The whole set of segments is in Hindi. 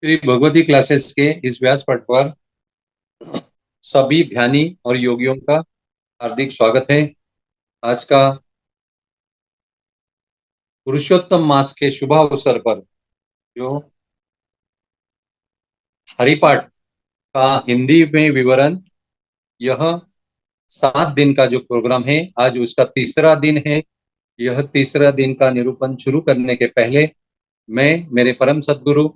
श्री भगवती क्लासेस के इस व्यास पट पर सभी ध्यानी और योगियों का हार्दिक स्वागत है। आज का पुरुषोत्तम मास के शुभ अवसर पर जो हरिपाठ का हिंदी में विवरण, यह 7 दिन का जो प्रोग्राम है, आज उसका तीसरा दिन है। यह तीसरा दिन का निरूपण शुरू करने के पहले मैं मेरे परम सदगुरु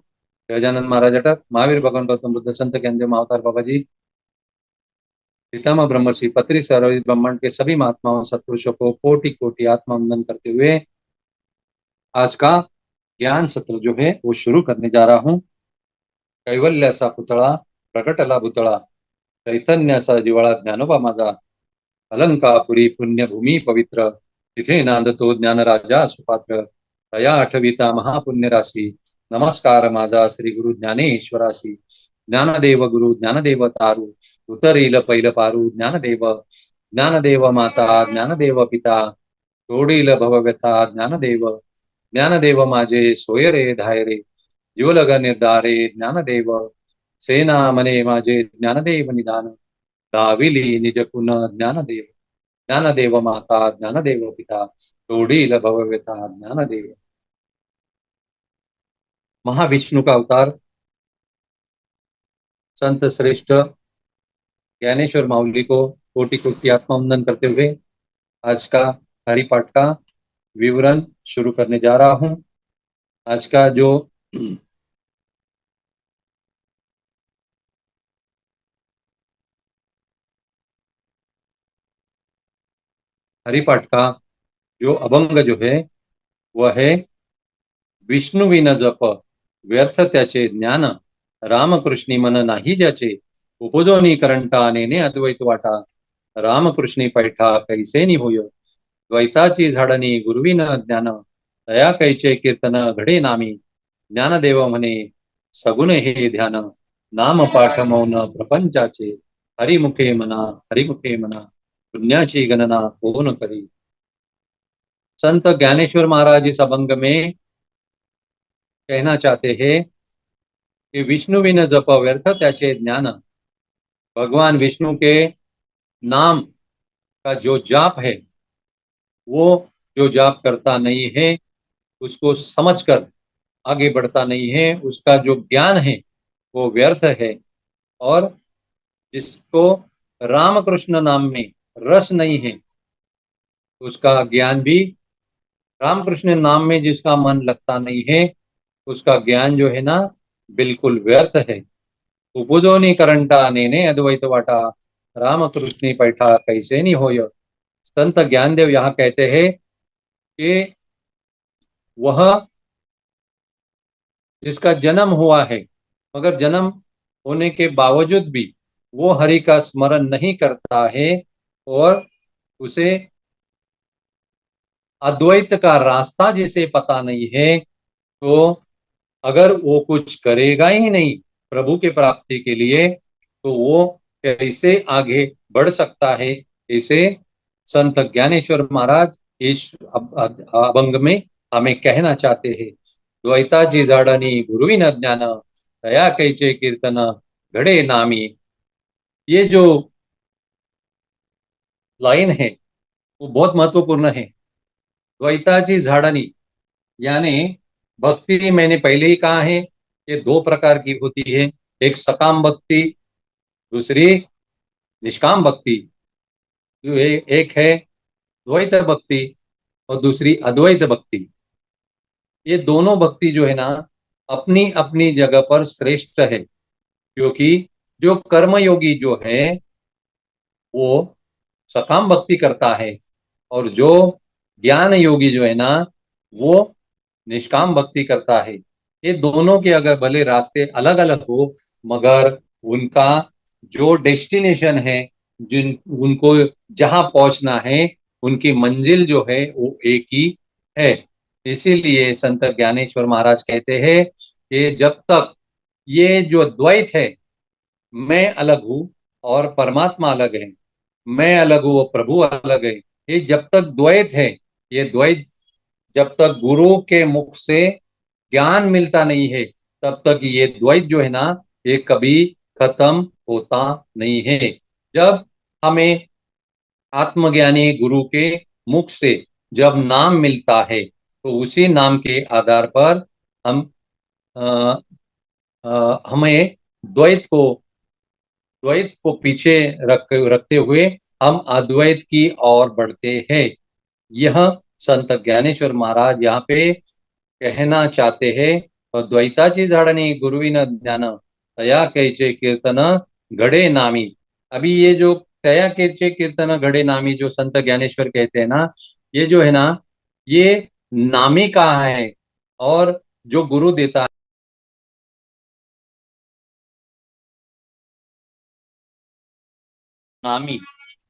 गजानन महाराज अटक, महावीर भगवान गौतम बुद्ध, संत ज्ञानदेव महाअवतार बाबा जी, पितामह ब्रह्मर्षि पत्री सरोज ब्रह्मांड के सभी महात्माओं सत्पुरुषों को कोटि कोटि आत्मा वंदन करते हुए आज का ज्ञान सत्र जो है वो शुरू करने जा रहा हूं। कैवल्याचा पुतळा प्रकटला भुतळा, चैतन्याचा जिवाळा ज्ञानोबा माझा, अलंकापुरी पुण्यभूमी पवित्र, तिथे नांदतो ज्ञानराजा सुपात्र, तया आठविता महापुण्य राशी, नमस्कार माझा श्री गुरु ज्ञानेश्वरासी, ज्ञानदेव गुरु ज्ञानदेव तारू, उतरील पैल पारू ज्ञानदेव, ज्ञानदेव माता ज्ञानदेव पिता, तोडील भवव्यथा ज्ञानदेव, ज्ञानदेव माझे सोय रे धाय रे, जीवलग निर्धारे ज्ञानदेव, सेना मने माझे ज्ञानदेव निदान, दाविली निज कुण ज्ञानदेव, ज्ञानदेव माता ज्ञानदेव पिता, तोडील भवव्यथा ज्ञानदेव। महाविष्णु का अवतार संत श्रेष्ठ ज्ञानेश्वर माउली को कोटि कोटि आत्मवंदन करते हुए आज का हरिपाठ का विवरण शुरू करने जा रहा हूं। आज का जो हरिपाठ का जो अभंग जो है वह है, विष्णु विन जप व्यर्थ त्याचे ज्ञान, रामकृष्णी मन नाही ज्याचे, उपजोनी करंटा नेने अद्वैत वाटा, रामकृष्णी पैठा कैसेनी होय, द्वैताची झाडणी गुरुविन ज्ञान, दया कैचे कीर्तन घडे नामी, ज्ञानदेव म्हणे सगुण हे ध्यान, नाम पाठ मौन प्रपंचाचे, हरिमुखे मना पुण्याची गणना कोण करी। संत ज्ञानेश्वर महाराज इस अभंग में कहना चाहते हैं कि विष्णु विन जप व्यर्थ त्याचे ज्ञान, भगवान विष्णु के नाम का जो जाप है वो जो जाप करता नहीं है, उसको समझकर आगे बढ़ता नहीं है, उसका जो ज्ञान है वो व्यर्थ है। और जिसको रामकृष्ण नाम में रस नहीं है, उसका ज्ञान भी, रामकृष्ण नाम में जिसका मन लगता नहीं है, उसका ज्ञान जो है ना बिल्कुल व्यर्थ है। उपजोनी करंटा नेने अद्वैत वाटा, रामकृष्णी पैठा कैसे नहीं होय। संत ज्ञानदेव यहाँ कहते हैं कि वह जिसका जन्म हुआ है, मगर जन्म होने के बावजूद भी वो हरि का स्मरण नहीं करता है और उसे अद्वैत का रास्ता जिसे पता नहीं है, तो अगर वो कुछ करेगा ही नहीं प्रभु के प्राप्ति के लिए, तो वो कैसे आगे बढ़ सकता है। इसे संत ज्ञानेश्वर महाराज इस अभंग में हमें कहना चाहते हैं। द्वैताची झाडणी गुरुविन ज्ञान, दया कैचे कीर्तन घडे नामी। ये जो लाइन है वो बहुत महत्वपूर्ण है। द्वैताची झाडणी यानी भक्ति, मैंने पहले ही कहा है ये 2 प्रकार की होती है, एक सकाम भक्ति, दूसरी निष्काम भक्ति। जो एक है द्वैत भक्ति और दूसरी अद्वैत भक्ति। ये दोनों भक्ति जो है ना अपनी अपनी जगह पर श्रेष्ठ है, क्योंकि जो कर्मयोगी जो है वो सकाम भक्ति करता है और जो ज्ञान योगी जो है ना वो निष्काम भक्ति करता है। ये दोनों के अगर भले रास्ते अलग अलग हो, मगर उनका जो डेस्टिनेशन है, जिन उनको जहां पहुंचना है, उनकी मंजिल जो है वो एक ही है। इसीलिए संत ज्ञानेश्वर महाराज कहते हैं कि जब तक ये जो द्वैत है, मैं अलग हूं और परमात्मा अलग है, मैं अलग हूं और प्रभु अलग है, ये जब तक द्वैत है, ये द्वैत जब तक गुरु के मुख से ज्ञान मिलता नहीं है, तब तक ये द्वैत जो है ना, ये कभी खत्म होता नहीं है। जब हमें आत्मज्ञानी गुरु के मुख से जब नाम मिलता है, तो उसी नाम के आधार पर हम अ, हमें द्वैत को द्वैत को पीछे रखते हुए हम अद्वैत की ओर बढ़ते हैं। यह संत ज्ञानेश्वर महाराज यहाँ पे कहना चाहते हैं। और द्वैताची झाडणी गुरुविन ज्ञान, तया कैचे कीर्तन घडे नामी। अभी ये जो तया कैचे कीर्तन घडे नामी जो संत ज्ञानेश्वर कहते हैं ना, ये जो है ना, ये नामी का है। और जो गुरु देता है नामी,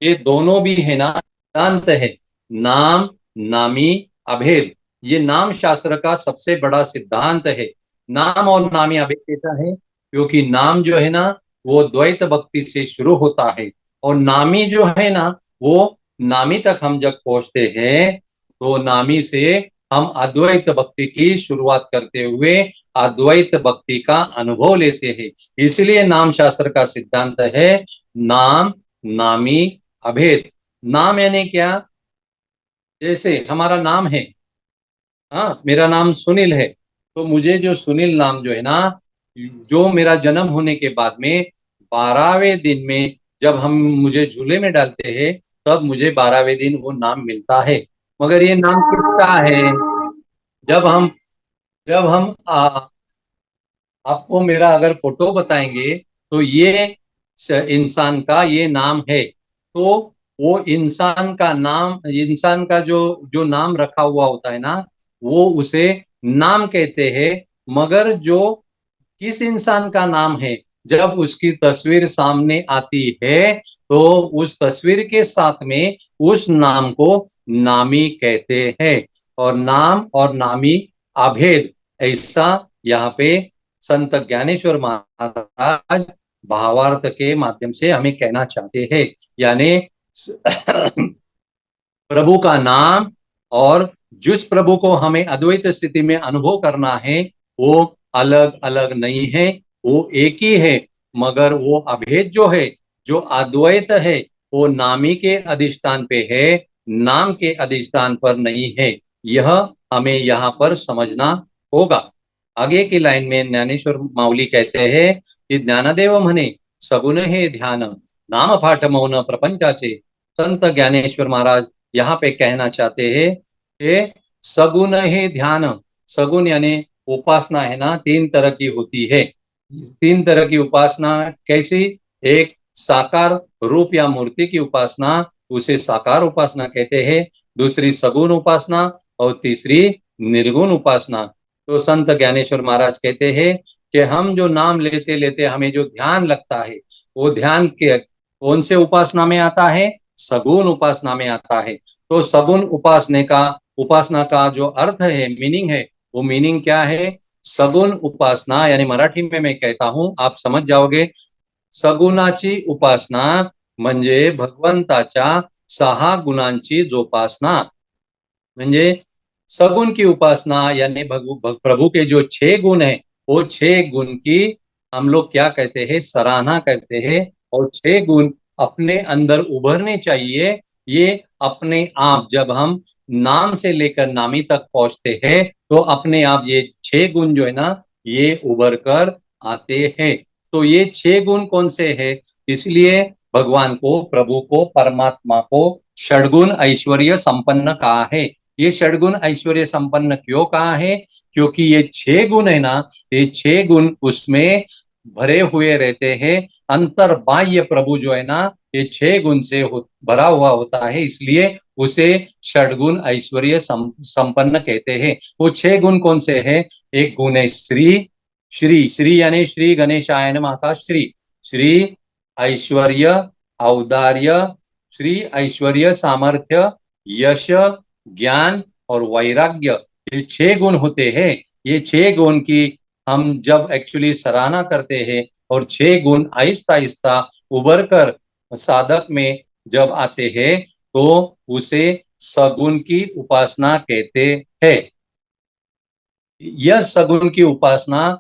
ये दोनों भी है ना सिद्धांत है। नाम, नामी, अभेद, ये नाम शास्त्र का सबसे बड़ा सिद्धांत है। नाम और नामी अभेद कैसा है? क्योंकि नाम जो है ना, वो द्वैत भक्ति से शुरू होता है। और नामी जो है ना, वो नामी तक हम जब पहुंचते हैं, तो नामी से हम अद्वैत भक्ति की शुरुआत करते हुए अद्वैत भक्ति का अनुभव लेते हैं। इसलिए नाम शास्त्र का सिद्धांत है नाम, नामी, अभेद। नाम यानी क्या? जैसे हमारा नाम है, हाँ, मेरा नाम सुनील है, तो मुझे जो सुनील नाम जो है ना, जो मेरा जन्म होने के बाद में 12वें दिन में जब हम मुझे झूले में डालते हैं, तब मुझे 12वें दिन वो नाम मिलता है। मगर ये नाम किसका है? जब हम जब हम आपको मेरा अगर फोटो बताएंगे, तो ये इंसान का ये नाम है। तो वो इंसान का नाम, इंसान का जो जो नाम रखा हुआ होता है ना, वो उसे नाम कहते हैं। मगर जो किस इंसान का नाम है, जब उसकी तस्वीर सामने आती है, तो उस तस्वीर के साथ में उस नाम को नामी कहते हैं। और नाम और नामी अभेद, ऐसा यहाँ पे संत ज्ञानेश्वर महाराज भावार्थ के माध्यम से हमें कहना चाहते हैं। यानी प्रभु का नाम और जिस प्रभु को हमें अद्वैत स्थिति में अनुभव करना है, वो अलग अलग नहीं है, वो एक ही है। मगर वो अभेद जो है, जो अद्वैत है, वो नामी के अधिष्ठान पे है, नाम के अधिष्ठान पर नहीं है। यह हमें यहाँ पर समझना होगा। आगे की लाइन में ज्ञानेश्वर माऊली कहते हैं कि ज्ञानदेव म्हणे सगुण हे ध्यान, नाम पाठ मौन प्रपंचाचे। संत ज्ञानेश्वर महाराज यहाँ पे कहना चाहते हैं कि सगुण है ध्यान। सगुण यानी उपासना है ना, तीन तरह की होती है। तीन तरह की उपासना कैसी? एक साकार रूप या मूर्ति की उपासना, उसे साकार उपासना कहते हैं। दूसरी सगुण उपासना, और तीसरी निर्गुण उपासना। तो संत ज्ञानेश्वर महाराज कहते हैं कि हम जो नाम लेते लेते हमें जो ध्यान लगता है, वो ध्यान के कौन से उपासना में आता है? सगुण उपासना में आता है। तो सगुण उपासना का जो अर्थ है, मीनिंग है, वो मीनिंग क्या है? सगुण उपासना यानी मराठी में मैं कहता हूं, आप समझ जाओगे। सगुणाची उपासना म्हणजे भगवंताच्या 6 गुणांची जोपासना। म्हणजे सगुण की उपासना यानी प्रभु के जो 6 गुण है, वो 6 गुण की हम लोग क्या कहते हैं? सराहना करते हैं। और 6 गुण अपने अंदर उभरने चाहिए। ये अपने आप जब हम नाम से लेकर नामी तक पहुंचते हैं, तो अपने आप ये 6 गुण जो है ना, ये उभर कर आते हैं। तो ये 6 गुण कौन से हैं? इसलिए भगवान को, प्रभु को, परमात्मा को षडगुण ऐश्वर्य संपन्न कहा है। ये षडगुण ऐश्वर्य संपन्न क्यों कहा है? क्योंकि ये 6 गुण है ना, ये 6 गुण उसमें भरे हुए रहते हैं। अंतर बाह्य प्रभु जो है ना, ये 6 गुण से भरा हुआ होता है, इसलिए उसे षडगुण ऐश्वर्य संपन्न कहते हैं। वो 6 गुण कौन से हैं? एक गुण है श्री। श्री, श्री यानी श्री गणेशाय नमः का श्री। श्री, ऐश्वर्य, औदार्य, श्री ऐश्वर्य सामर्थ्य, यश, ज्ञान और वैराग्य, ये 6 गुण होते हैं। ये 6 गुण की हम जब एक्चुअली सराहना करते हैं, और 6 गुण आहिस्ता आहिस्ता उभर कर साधक में जब आते हैं, तो उसे सगुण की उपासना कहते हैं। यह सगुण की उपासना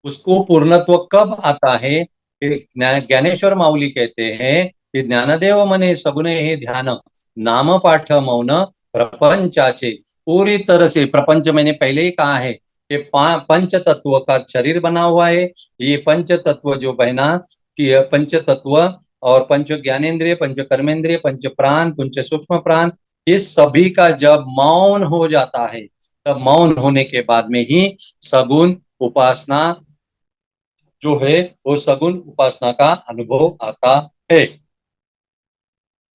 उसको पूर्णत्व कब आता है? ज्ञानेश्वर माऊली कहते हैं कि ज्ञानदेव मने सगुने हे ध्यान, नाम पाठ मौन प्रपंचाचे। पूरी तरह से प्रपंच मैंने पहले ही कहा है कि पंच तत्व का शरीर बना हुआ है। ये पंच तत्व जो बहना कि पंच तत्व और पंच ज्ञानेन्द्रिय, पंच कर्मेंद्रिय, पंच प्राण, पंच सूक्ष्म प्राण, इस सभी का जब मौन हो जाता है, तब मौन होने के बाद में ही सगुण उपासना जो है वो सगुण उपासना का अनुभव आता है।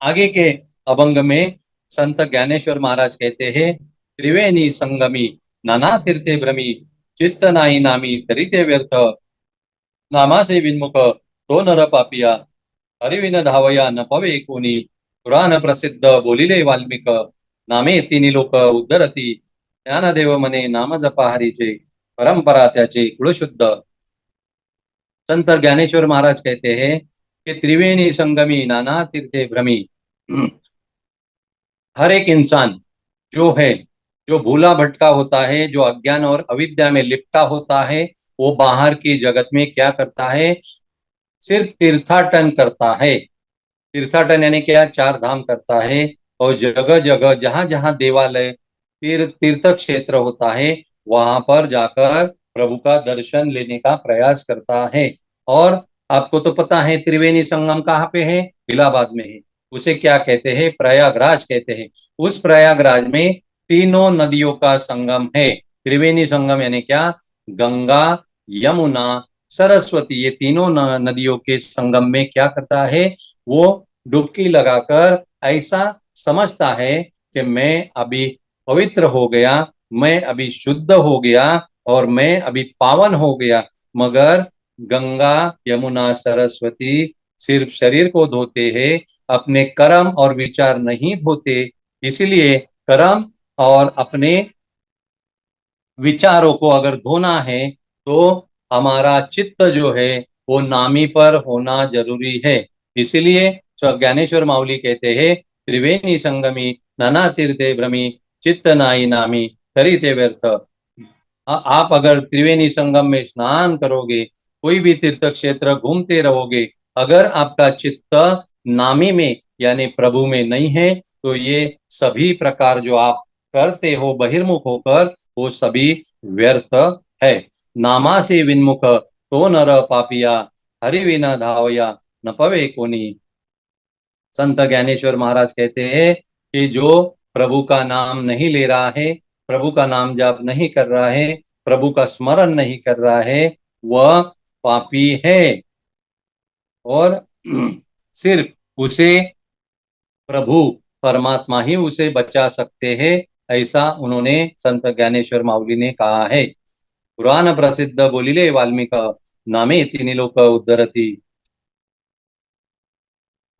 आगे के अभंग में संत ज्ञानेश्वर महाराज कहते हैं, त्रिवेणी संगमी नाना तीर्थे भ्रमी, चित्त नाही नामी तरिते व्यर्थ, नामा से विन्मुख तो नर पापिया, हरिविन धावया न पवे कोणी, पुराण प्रसिद्ध बोलिले वाल्मिक, नामे तिनी लोक उद्धरती, ज्ञानदेव मने नाम जपा हरीचे, परंपरा त्याचे कुळशुद्ध। संत ज्ञानेश्वर महाराज कहते हैं कि त्रिवेणी संगमी नाना तीर्थे भ्रमी, हर एक इंसान जो है, जो भूला भटका होता है, जो अज्ञान और अविद्या में लिप्ता होता है, वो बाहर की जगत में क्या करता है? सिर्फ तीर्थाटन करता है। तीर्थाटन यानी क्या? चार धाम करता है। और जगह जगह जहां जहां देवालय, तीर्थ क्षेत्र होता है, वहां पर जाकर प्रभु का दर्शन लेने का प्रयास करता है। और आपको तो पता है त्रिवेणी संगम कहाँ पे है? इलाहाबाद में है। उसे क्या कहते हैं? प्रयागराज कहते हैं। उस प्रयागराज में तीनों नदियों का संगम है। त्रिवेणी संगम यानी क्या? गंगा, यमुना, सरस्वती, ये तीनों नदियों के संगम में क्या करता है? वो डुबकी लगाकर ऐसा समझता है कि मैं अभी पवित्र हो गया, मैं अभी शुद्ध हो गया और मैं अभी पावन हो गया। मगर गंगा, यमुना, सरस्वती सिर्फ शरीर को धोते हैं, अपने कर्म और विचार नहीं धोते। इसलिए कर्म और अपने विचारों को अगर धोना है तो हमारा चित्त जो है वो नामी पर होना जरूरी है। इसलिए ज्ञानेश्वर माऊली कहते हैं, त्रिवेणी संगमी नाना तीर्थे भ्रमी, चित्त नाई नामी तरिते व्यर्थ। आप अगर त्रिवेणी संगम में स्नान करोगे, कोई भी तीर्थ क्षेत्र घूमते रहोगे, अगर आपका चित्त नामी में यानी प्रभु में नहीं है, तो ये सभी प्रकार जो आप करते हो बहिर्मुख होकर, वो सभी व्यर्थ है। नामा से विन्मुख तो नर पापिया, हरि विना धावया न पवे कोनी। संत ज्ञानेश्वर महाराज कहते हैं कि जो प्रभु का नाम नहीं ले रहा है, प्रभु का नाम जाप नहीं कर रहा है, प्रभु का स्मरण नहीं कर रहा है, वह पापी है। और सिर्फ उसे प्रभु परमात्मा ही उसे बचा सकते हैं, ऐसा उन्होंने संत ज्ञानेश्वर माऊली ने कहा है। पुराण प्रसिद्ध बोलिले वाल्मीक, नामे तिनी लोक उद्धरती।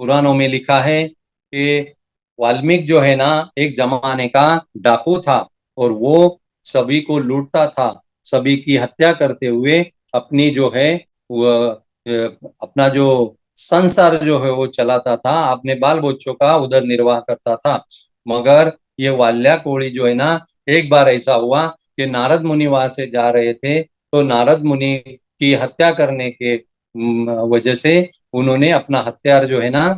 पुराणों में लिखा है कि वाल्मीकि जो है ना, एक जमाने का डाकू था और वो सभी को लूटता था, सभी की हत्या करते हुए अपनी जो है वो अपना जो संसार जो है वो चलाता था, अपने बाल बच्चों का उधर निर्वाह करता था। मगर ये वाल्या कोड़ी जो है ना, एक बार ऐसा हुआ कि नारद मुनि वहां से जा रहे थे, तो नारद मुनि की हत्या करने के वजह से उन्होंने अपना हथियार जो है ना,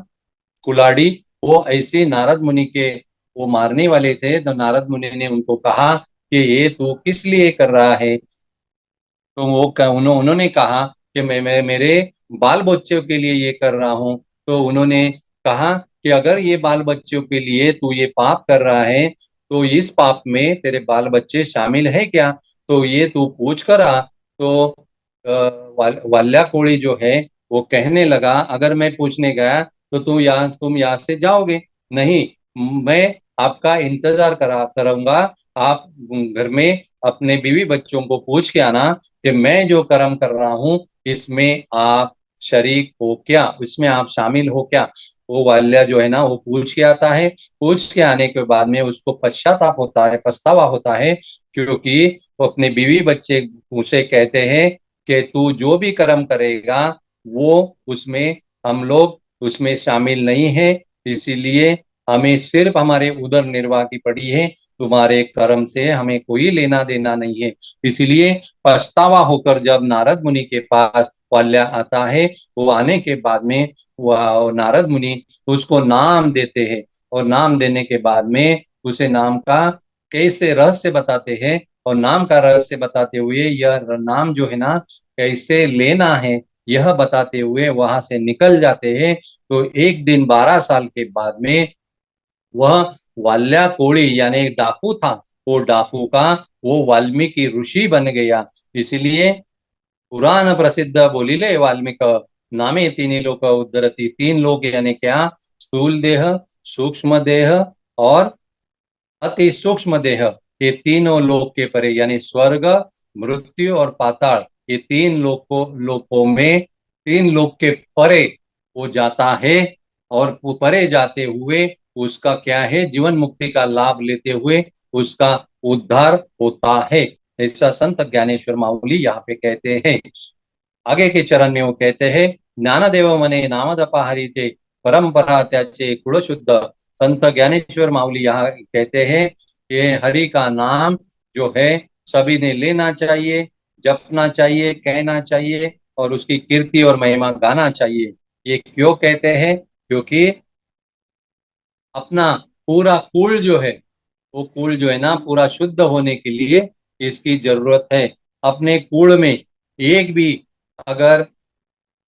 कुलाड़ी, वो ऐसे नारद मुनि के वो मारने वाले थे। तो नारद मुनि ने उनको कहा कि ये तू किस लिए कर रहा है? तो उन्होंने कहा कि मैं मेरे बाल बच्चों के लिए ये कर रहा हूँ। तो उन्होंने कहा कि अगर ये बाल बच्चों के लिए तू ये पाप कर रहा है, तो इस पाप में तेरे बाल बच्चे शामिल है क्या? तो ये तू पूछ कर आ। तो वाल्या कोड़ी जो है वो कहने लगा, अगर मैं पूछने गया तो तुम यहाँ से जाओगे नहीं, मैं आपका इंतजार करूंगा। आप घर में अपने बीवी बच्चों को पूछ के आना कि मैं जो कर्म कर रहा हूँ इसमें आप शरीक हो क्या, इसमें आप शामिल हो क्या। वो वाल्या जो है ना, वो पूछ के आता है। पूछ के आने के बाद में उसको पश्चाताप होता है, पछतावा होता है, क्योंकि वो अपने बीवी बच्चे उसे कहते हैं कि तू जो भी कर्म करेगा वो उसमें हम लोग उसमें शामिल नहीं है, इसीलिए हमें सिर्फ हमारे उदर निर्वाह की पड़ी है, तुम्हारे कर्म से हमें कोई लेना देना नहीं है। इसलिए पछतावा होकर जब नारद मुनि के पास वाल्या आता है, वो आने के बाद में वह नारद मुनि उसको नाम देते हैं, और नाम देने के बाद में उसे नाम का कैसे रहस्य बताते हैं, और नाम का रहस्य बताते हुए यह नाम जो है ना कैसे लेना है यह बताते हुए वहां से निकल जाते हैं। तो एक दिन 12 साल के बाद में वह वाल्या कोड़ी यानी एक डाकू था, वो डाकू का वो वाल्मीकि ऋषि बन गया। इसलिए पुराण प्रसिद्ध बोलिले वाल्मीक नामे तीन लोक उद्धरती। तीन लोक यानी क्या? स्थूल देह, सूक्ष्म देह और अति सूक्ष्म देह। ये तीनों लोक के परे यानी स्वर्ग, मृत्यु और पाताल, ये तीन लोकों में तीन लोक के परे वो जाता है, और परे जाते हुए उसका क्या है, जीवन मुक्ति का लाभ लेते हुए उसका उद्धार होता है। ऐसा संत ज्ञानेश्वर माऊली यहाँ पे कहते हैं। आगे के चरण में वो कहते हैं, ज्ञानदेव मने नाम जपा हरीचे परंपरा त्याचे कुळ शुद्ध। संत ज्ञानेश्वर माऊली यहाँ कहते हैं कि हरि का नाम जो है सभी ने लेना चाहिए, जपना चाहिए, कहना चाहिए, और उसकी कीर्ति और महिमा गाना चाहिए। ये क्यों कहते हैं? क्योंकि अपना पूरा कुल जो है, वो कुल जो है ना पूरा शुद्ध होने के लिए इसकी जरूरत है। अपने कुल में एक भी अगर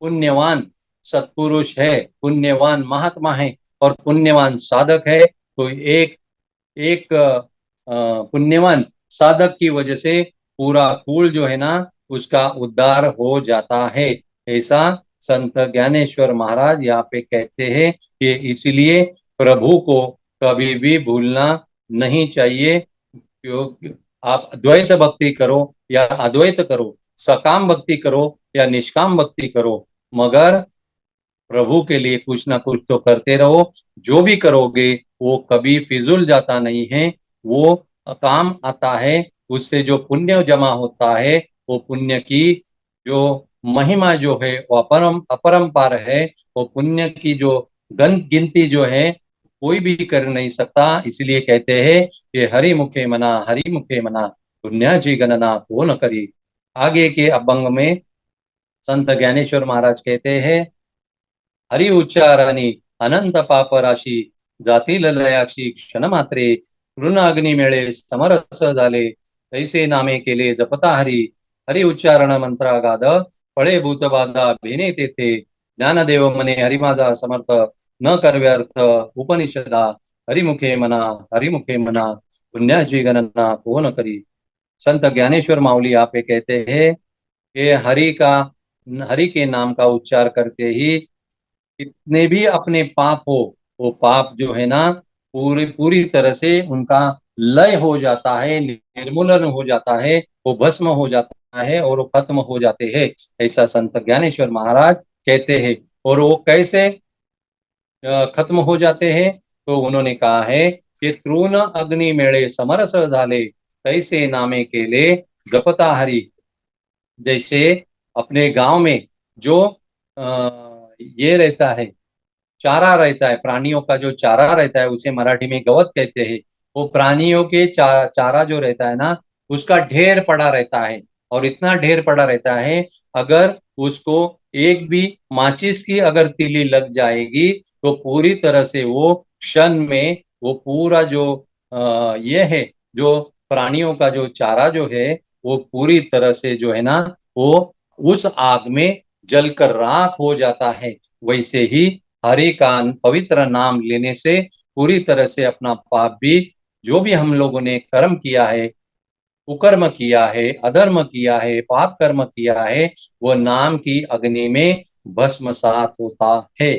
पुण्यवान सत्पुरुष है, पुण्यवान महात्मा है और पुण्यवान साधक है, तो एक एक पुण्यवान साधक की वजह से पूरा कुल जो है ना उसका उद्धार हो जाता है। ऐसा संत ज्ञानेश्वर महाराज यहाँ पे कहते हैं कि इसलिए प्रभु को कभी भी भूलना नहीं चाहिए। क्योंकि आप द्वैत भक्ति करो या अद्वैत करो, सकाम भक्ति करो या निष्काम भक्ति करो, मगर प्रभु के लिए कुछ ना कुछ तो करते रहो। जो भी करोगे वो कभी फिजूल जाता नहीं है, वो काम आता है। उससे जो पुण्य जमा होता है, वो पुण्य की जो महिमा जो है वो अपरंपार है। वो पुण्य की जो गिनती जो है कोई भी कर नहीं सकता। इसलिए कहते हैं कि हरि मुखे मना पुण्याची गणना को न करी। आगे के अभंग में संत ज्ञानेश्वर महाराज कहते हैं, हरि उच्चारणी अनंत पाप राशी जातील लयाक्षी क्षण मात्रे ऋण अग्नि मेळे समरस झाले तैसे नामे केले जपता हरी। हरि उच्चारण मंत्रागाध फळे भूतबाधा भेने तेथे ज्ञानदेव मने हरि माझा समर्थ न कर व्यर्थ उपनिषदा हरिमुखे मना पुण्याची गणना को न करी। संत ज्ञानेश्वर माऊली यहाँ पे कहते हैं कि हरि के नाम का उच्चार करते ही कितने भी अपने पाप हो, वो पाप जो है ना पूरी पूरी तरह से उनका लय हो जाता है, निर्मूलन हो जाता है, वो भस्म हो जाता है और वो खत्म हो जाते हैं। ऐसा संत ज्ञानेश्वर महाराज कहते हैं। और वो कैसे खत्म हो जाते हैं? तो उन्होंने कहा है कि तृण अग्नि मेळे समरस झाले तैसे नामे केले जपता हरि। जैसे अपने गांव में जो ये रहता है, चारा रहता है, प्राणियों का जो चारा रहता है उसे मराठी में गवत कहते हैं। वो प्राणियों के चारा जो रहता है ना उसका ढेर पड़ा रहता है, और इतना ढेर पड़ा रहता है अगर उसको एक भी माचिस की अगर तीली लग जाएगी तो पूरी तरह से वो क्षण में वो पूरा जो ये है जो प्राणियों का जो चारा जो है वो पूरी तरह से जो है ना वो उस आग में जलकर राख हो जाता है। वैसे ही हरि का पवित्र नाम लेने से पूरी तरह से अपना पाप भी, जो भी हम लोगों ने कर्म किया है, कुकर्म किया है, अधर्म किया है, पाप कर्म किया है, वो नाम की अग्नि में भस्मसात होता है।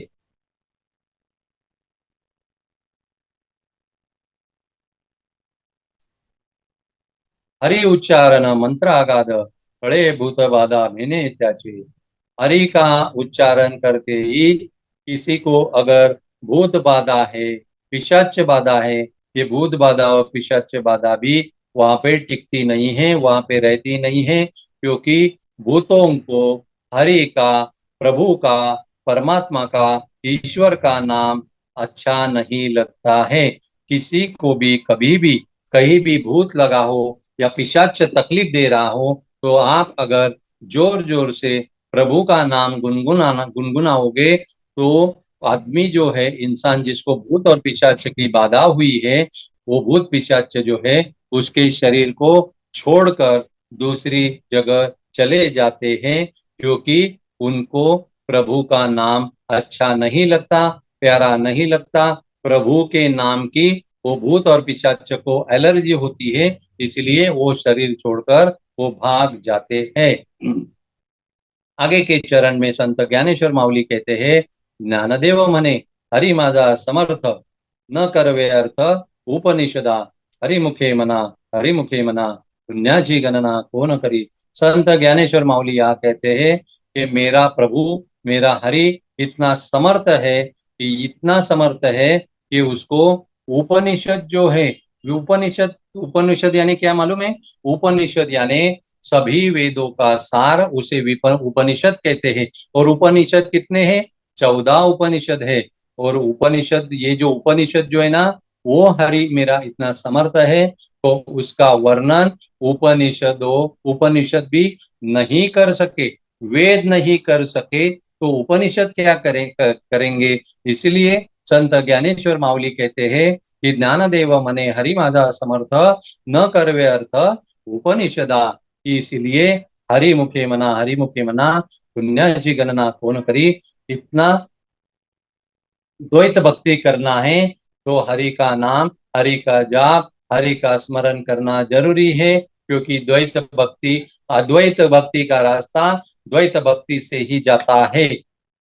हरि उच्चारण मंत्र आगाध फळे भूत बाधा मैंने त्याचे। हरि का उच्चारण करते ही किसी को अगर भूत बाधा है, पिशाच बाधा है, ये भूत बाधा और पिशाच बाधा भी वहां पे टिकती नहीं है, वहां पे रहती नहीं है। क्योंकि भूतों को हरि का, प्रभु का, परमात्मा का, ईश्वर का नाम अच्छा नहीं लगता है। किसी को भी कभी भी कहीं भी भूत लगा हो या पिशाच तकलीफ दे रहा हो, तो आप अगर जोर जोर से प्रभु का नाम गुनगुनाओगे, तो आदमी जो है, इंसान जिसको भूत और पिशाच की बाधा हुई है, वो भूत पिशाच जो है उसके शरीर को छोड़कर दूसरी जगह चले जाते हैं, क्योंकि उनको प्रभु का नाम अच्छा नहीं लगता, प्यारा नहीं लगता। प्रभु के नाम की वो भूत और पिशाच को एलर्जी होती है, इसलिए वो शरीर छोड़कर वो भाग जाते हैं। आगे के चरण में संत ज्ञानेश्वर माऊली कहते हैं, ज्ञानदेव मने हरि माझा समर्थ, न करवे अर्थ उपनिषदा, हरिमुखे मना, हरिमुखे मना, पुण्याची गणना कौन करी। संत ज्ञानेश्वर माऊली यहाँ कहते हैं कि मेरा प्रभु, मेरा हरि इतना समर्थ है, कि इतना समर्थ है कि उसको उपनिषद जो है, उपनिषद, उपनिषद यानी क्या मालूम है? उपनिषद यानी सभी वेदों का सार, उसे उपनिषद कहते हैं। और उपनिषद कितने हैं? 14 उपनिषद है। और उपनिषद, ये जो उपनिषद जो है ना, वो हरि मेरा इतना समर्थ है, तो उसका वर्णन उपनिषद भी नहीं कर सके, वेद नहीं कर सके, तो उपनिषद क्या करेंगे। इसलिए संत ज्ञानेश्वर माऊली कहते हैं कि ज्ञानदेव मने हरि माझा समर्थ, न करवे अर्थ उपनिषदा, कि इसलिए हरिमुखे मना, हरिमुखे मना, पुण्याची गणना कौन करी। इतना द्वैत भक्ति करना है तो हरि का नाम, हरि का जाप, हरि का स्मरण करना जरूरी है, क्योंकि द्वैत भक्ति, अद्वैत भक्ति का रास्ता द्वैत भक्ति से ही जाता है।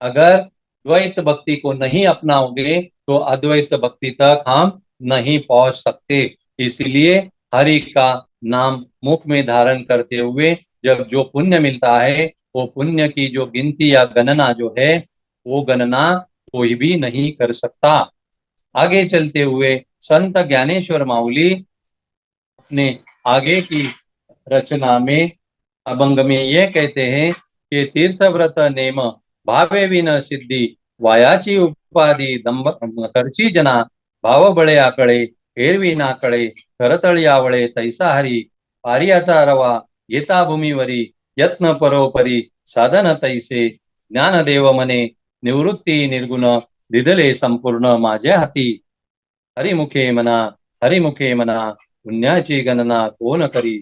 अगर द्वैत भक्ति को नहीं अपनाओगे तो अद्वैत भक्ति तक हम नहीं पहुंच सकते। इसलिए हरि का नाम मुख में धारण करते हुए जब जो पुण्य मिलता है, वो पुण्य की जो गिनती या गणना जो है, वो गणना कोई भी नहीं कर सकता। आगे चलते हुए संत ज्ञानेश्वर माऊली अपने आगे की रचना में, अभंग में ये कहते हैं कि तीर्थ व्रत नेम भावे विन सिद्धि, वायाची उपाधी दंभ करची जना, भाव बळे आकळे एरवी नाकळे, करतळी आवळे तैसा हरी, पारियाचा रवा घेता भूमीवरी, यत्न परोपरी साधन तैसे, ज्ञानदेव मने निवृत्ती निर्गुण, दिदले संपूर्ण माझ्या हाती, हरिमुखे मना, हरिमुखे मना, पुण्याची गणना कोण करी।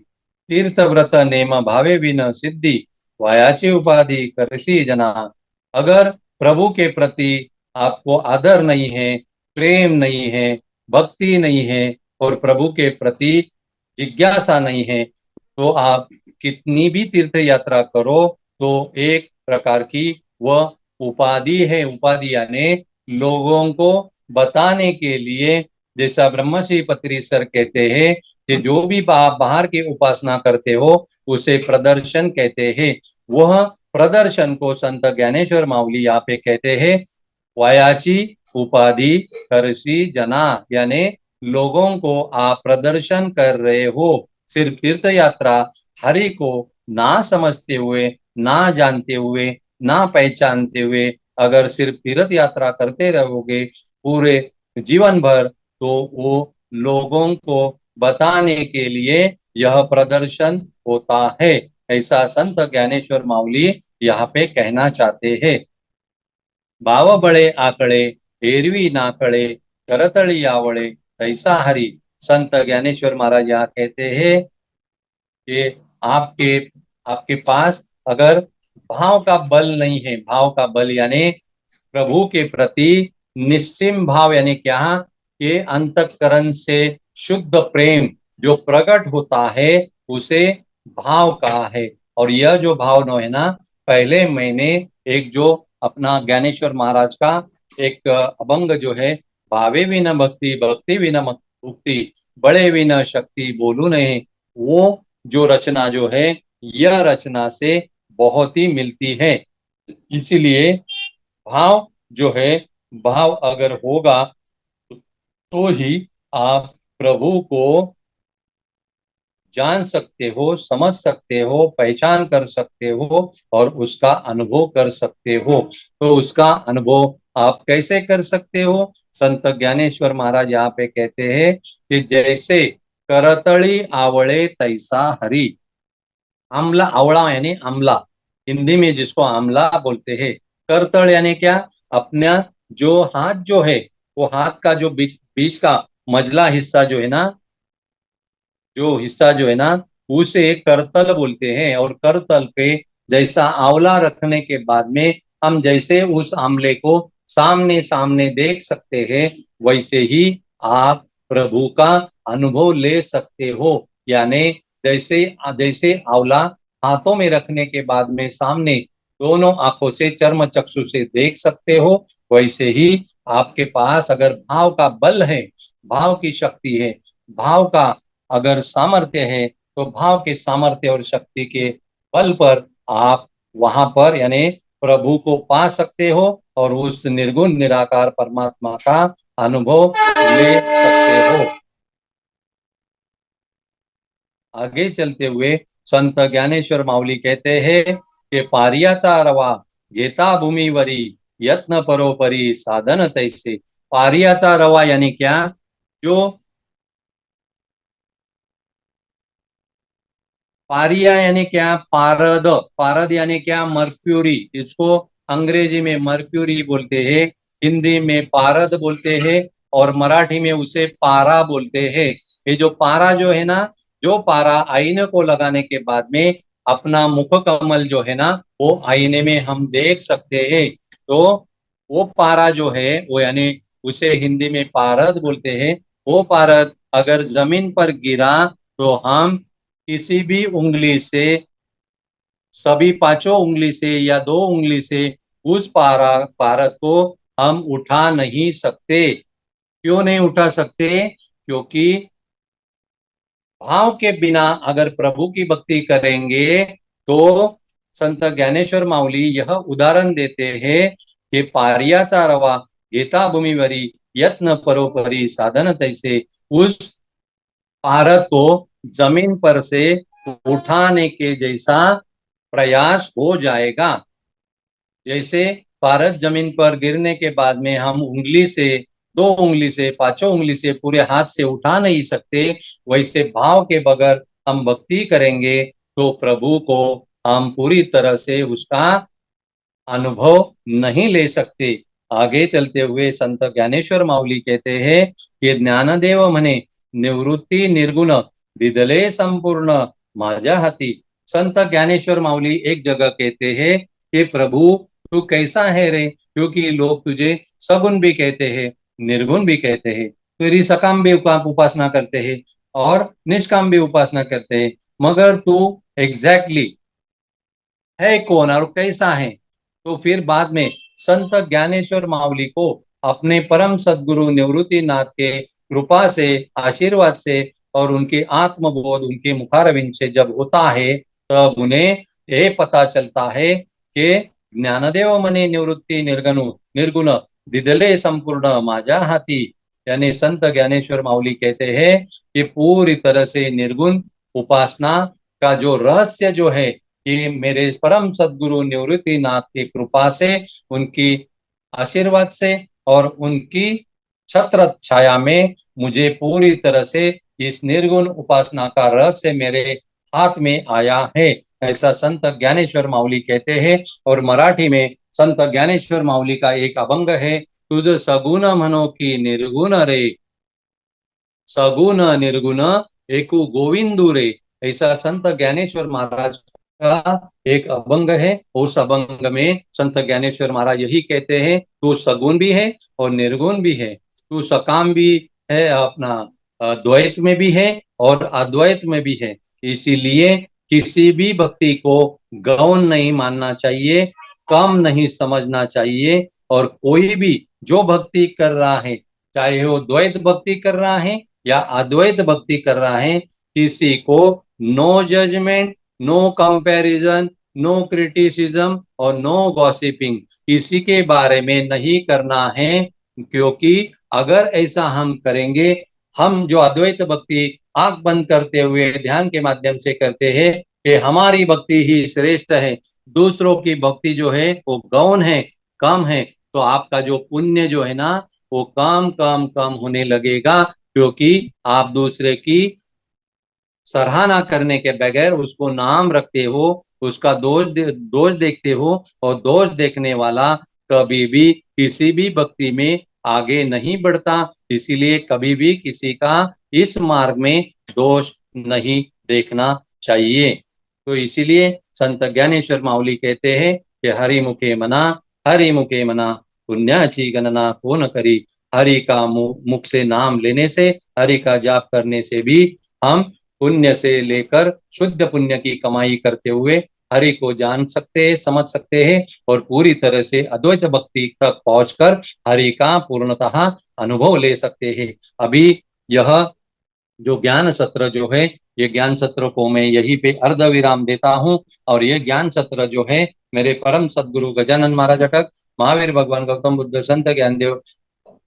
तीर्थ व्रत नेम भावे बिन सिद्धि, वायाची उपाधि करसी जना। अगर प्रभु के प्रति आपको आदर नहीं है, प्रेम नहीं है, भक्ति नहीं है, और प्रभु के प्रति जिज्ञासा नहीं है, तो आप कितनी भी तीर्थ यात्रा करो, तो एक प्रकार की वह उपाधि है। उपाधि यानी लोगों को बताने के लिए, जैसा ब्रह्मश्री पत्री सर कहते हैं कि जो भी बाहर की उपासना करते हो उसे प्रदर्शन कहते हैं। वह प्रदर्शन को संत ज्ञानेश्वर माऊली यहाँ पे कहते हैं, वायाची उपाधि करसी जना, यानी लोगों को आप प्रदर्शन कर रहे हो। सिर्फ तीर्थ यात्रा हरि को ना समझते हुए, ना जानते हुए, ना पहचानते हुए अगर सिर्फ तीर्थ यात्रा करते रहोगे पूरे जीवन भर, तो वो लोगों को बताने के लिए यह प्रदर्शन होता है। ऐसा संत ज्ञानेश्वर माऊली यहाँ पे कहना चाहते हैं। भाव बळे आकळे एरवी नाकळे, करतळी आवळे तैसा हरी। संत ज्ञानेश्वर महाराज यहाँ कहते हैं कि आपके आपके पास अगर भाव का बल नहीं है, भाव का बल यानी प्रभु के प्रति निस्सीम भाव, यानी क्या, कि अंतःकरण से शुद्ध प्रेम जो प्रकट होता है, उसे भाव कहा है। और यह जो भाव न है ना, पहले मैंने एक जो अपना ज्ञानेश्वर महाराज का एक अभंग जो है, भावे भी न भक्ति, भक्ति भी न मुक्ति, बड़े भी न शक्ति बोलू नहीं, वो जो रचना जो है, यह रचना से बहुत ही मिलती है। इसीलिए भाव जो है, भाव अगर होगा तो ही आप प्रभु को जान सकते हो, समझ सकते हो, पहचान कर सकते हो और उसका अनुभव कर सकते हो। तो उसका अनुभव आप कैसे कर सकते हो? संत ज्ञानेश्वर महाराज यहाँ पे कहते हैं कि जैसे करतली आवळे तैसा हरि। आमला, आवड़ा यानी आमला, हिंदी में जिसको आमला बोलते हैं। करतल यानी क्या? अपना जो हाथ जो है, वो हाथ का जो बीच का मझला हिस्सा जो है ना, जो हिस्सा जो है ना, उसे करतल बोलते हैं। और करतल पे जैसा आंवला रखने के बाद में हम जैसे उस आंवले को सामने सामने देख सकते हैं, वैसे ही आप प्रभु का अनुभव ले सकते हो। यानी जैसे जैसे आंवला हाथों में रखने के बाद में सामने दोनों आंखों से, चर्म चक्षु से देख सकते हो, वैसे ही आपके पास अगर भाव का बल है, भाव की शक्ति है, भाव का अगर सामर्थ्य है, तो भाव के सामर्थ्य और शक्ति के बल पर आप वहां पर यानी प्रभु को पा सकते हो और उस निर्गुण निराकार परमात्मा का अनुभव ले सकते हो। आगे चलते हुए संत ज्ञानेश्वर माऊली कहते हैं कि पारियाचा रवा घेता भूमीवरी यत्न परोपरी साधन तैसे। पारियाचा रवा यानी क्या? जो पारिया यानी क्या? पारद। पारद यानी क्या? मर्क्यूरी। इसको अंग्रेजी में मर्क्यूरी बोलते हैं, हिंदी में पारद बोलते हैं, और मराठी में उसे पारा बोलते हैं। ये जो पारा जो है ना, जो पारा आईने को लगाने के बाद में अपना मुख कमल जो है ना, वो आईने में हम देख सकते हैं। तो वो पारा जो है वो यानी उसे हिंदी में पारद बोलते हैं। वो पारद अगर जमीन पर गिरा तो हम किसी भी उंगली से, सभी पांचों उंगली से या दो उंगली से उस पारद को हम उठा नहीं सकते। क्यों नहीं उठा सकते? क्योंकि भाव के बिना अगर प्रभु की भक्ति करेंगे तो संत ज्ञानेश्वर माऊली यह उदाहरण देते हैं कि पारियाचा रवा घेता भूमीवरी यत्न परोपरी साधन तैसे। उस पारद को जमीन पर से उठाने के जैसा प्रयास हो जाएगा। जैसे पारद जमीन पर गिरने के बाद में हम उंगली से, दो उंगली से, पांचों उंगली से, पूरे हाथ से उठा नहीं सकते, वैसे भाव के बगैर हम भक्ति करेंगे तो प्रभु को हम पूरी तरह से उसका अनुभव नहीं ले सकते। आगे चलते हुए संत ज्ञानेश्वर माऊली कहते हैं कि ज्ञानदेव म्हणे निवृत्ती निर्गुण दिदले संपूर्ण माझ्या हाती। संत ज्ञानेश्वर माऊली एक जगह कहते हैं कि प्रभु तू कैसा है रे? क्योंकि लोग तुझे सगुण भी कहते हैं, निर्गुण भी कहते हैं, तेरी सकाम भी उपासना करते हैं और निष्काम भी उपासना करते हैं, मगर तू एग्जैक्टली है कौन और कैसा है? तो फिर बाद में संत ज्ञानेश्वर माऊली को अपने परम सदगुरु निवृत्ति नाथ के कृपा से, आशीर्वाद से और उनके आत्मबोध, उनके मुखारविंद से जब होता है, तब उन्हें यह पता चलता है कि ज्ञानदेव मने निवृत्ति निर्गुण निर्गुण दिदले संपूर्ण माझ्या हाथी। यानी संत ज्ञानेश्वर माऊली कहते हैं कि पूरी तरह से निर्गुण उपासना का जो रहस्य जो है, कि मेरे परम सदगुरु निवृत्ति नाथ की कृपा से, उनकी आशीर्वाद से और उनकी छत्र छाया में मुझे पूरी तरह से इस निर्गुण उपासना का रहस्य मेरे हाथ में आया है, ऐसा संत ज्ञानेश्वर माऊली कहते हैं। और मराठी में संत ज्ञानेश्वर माऊली का एक अभंग है, तुझ सगुण मनो की निर्गुण रे, सगुण निर्गुण एकु गोविंदू रे। ऐसा संत ज्ञानेश्वर महाराज का एक अभंग है। उस अभंग में संत ज्ञानेश्वर महाराज यही कहते हैं, तू सगुण भी है और निर्गुण भी है, तू सकाम भी है, अपना द्वैत में भी है और अद्वैत में भी है। इसीलिए किसी भी भक्ति को गौण नहीं मानना चाहिए, कम नहीं समझना चाहिए। और कोई भी जो भक्ति कर रहा है, चाहे वो द्वैत भक्ति कर रहा है या अद्वैत भक्ति कर रहा है, किसी को no judgement, no comparison, no criticism और नो गॉसिपिंग किसी के बारे में नहीं करना है। क्योंकि अगर ऐसा हम करेंगे, हम जो अद्वैत भक्ति आंख बंद करते हुए ध्यान के माध्यम से करते हैं कि हमारी भक्ति ही श्रेष्ठ है, दूसरों की भक्ति जो है वो गौण है, कम है, तो आपका जो पुण्य जो है ना वो कम कम कम होने लगेगा, क्योंकि आप दूसरे की सराहना करने के बगैर उसको नाम रखते हो, उसका दोष देखते हो, और दोष देखने वाला कभी भी किसी भी भक्ति में आगे नहीं बढ़ता। इसीलिए कभी भी किसी का इस मार्ग में दोष नहीं देखना चाहिए। तो इसीलिए संत ज्ञानेश्वर माऊली कहते हैं कि हरि मुखे मना पुण्याची गणना कौन करी। हरि का मुख से नाम लेने से, हरि का जाप करने से भी हम पुण्य से लेकर शुद्ध पुण्य की कमाई करते हुए हरि को जान सकते हैं, समझ सकते हैं, और पूरी तरह से अद्वैत भक्ति तक पहुंचकर हरि का पूर्णतः अनुभव ले सकते हैं। अभी यह जो ज्ञान सत्र जो है, ये ज्ञान सत्र को मैं यहीं पे अर्ध विराम देता हूँ। और ये ज्ञान सत्र जो है मेरे परम सदगुरु गजानन महाराज अटक, महावीर भगवान गौतम बुद्ध, संत ज्ञानदेव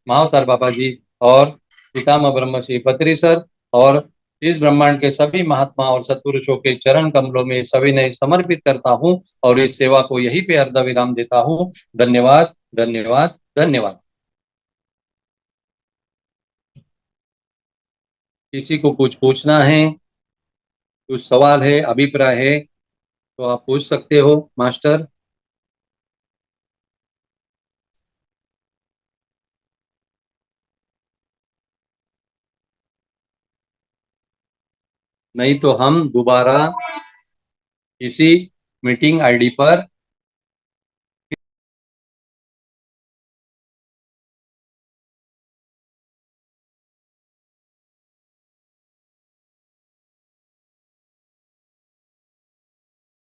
महाअवतार बाबा जी और पितामह ब्रह्म श्री पत्री सर और इस ब्रह्मांड के सभी महात्मा और सत्पुरुषों के चरण कमलों में सभी ने समर्पित करता हूँ और इस सेवा को यहीं पे अर्ध विराम देता हूँ। धन्यवाद, धन्यवाद, धन्यवाद। किसी को कुछ पूछना है, कुछ सवाल है, अभिप्राय है, तो आप पूछ सकते हो मास्टर। नहीं तो हम दोबारा इसी मीटिंग आईडी पर